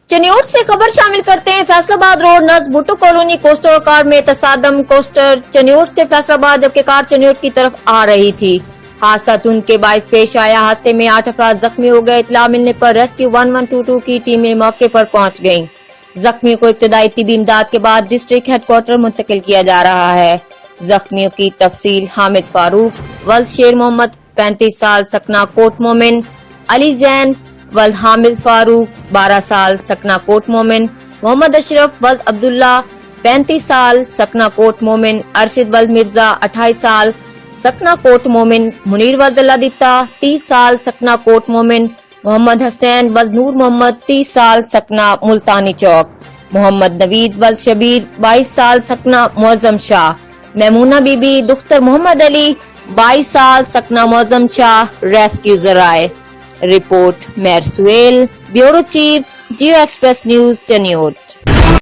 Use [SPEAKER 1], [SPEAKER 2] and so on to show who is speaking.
[SPEAKER 1] चनियोट से खबर शामिल करते हैं। फैसलाबाद रोड नज़ भुट्टो कॉलोनी कोस्टर और कार में तसादम। कोस्टर चनियोट से फैसलाबाद जबकि कार चनियोट की तरफ आ रही थी। हादसा धुंध के बाइस पेश आया। हादसे में 8 अफराद जख्मी हो गए। इत्तला मिलने पर रेस्क्यू 1122 की टीमें मौके पर पहुंच गयीं। जख्मियों को इब्तदाई तिबी इमदाद के बाद डिस्ट्रिक्ट हेडक्वार्टर मुंतकिल किया जा रहा है। जख्मियों की तफसील हामिद फारूक वल्द शेर मोहम्मद 35 साल सकना कोट मोमिन, अली जैन वल्द हामिद फारूक 12 साल सकना कोट मोमिन, मोहम्मद अशरफ वल्द अब्दुल्ला 35 साल सकना कोट मोमिन, अरशद वल्द मिर्जा 28 साल सकना कोट मोमिन, मुनीर वल्द अल्लाह दित्ता 30 साल सकना कोट मोमिन, मोहम्मद हसनैन वल्द नूर मोहम्मद 30 साल सकना मुल्तानी चौक, मोहम्मद नवीद वल्द शबीर 22 साल सकना मौजम शाह, मैमूना बीबी दुख्तर मोहम्मद अली 22 साल सकना मौजम शाह रेस्क्यू जराए। रिपोर्ट मेहर सुहेल, ब्यूरो चीफ, जियो एक्सप्रेस न्यूज चनियोट।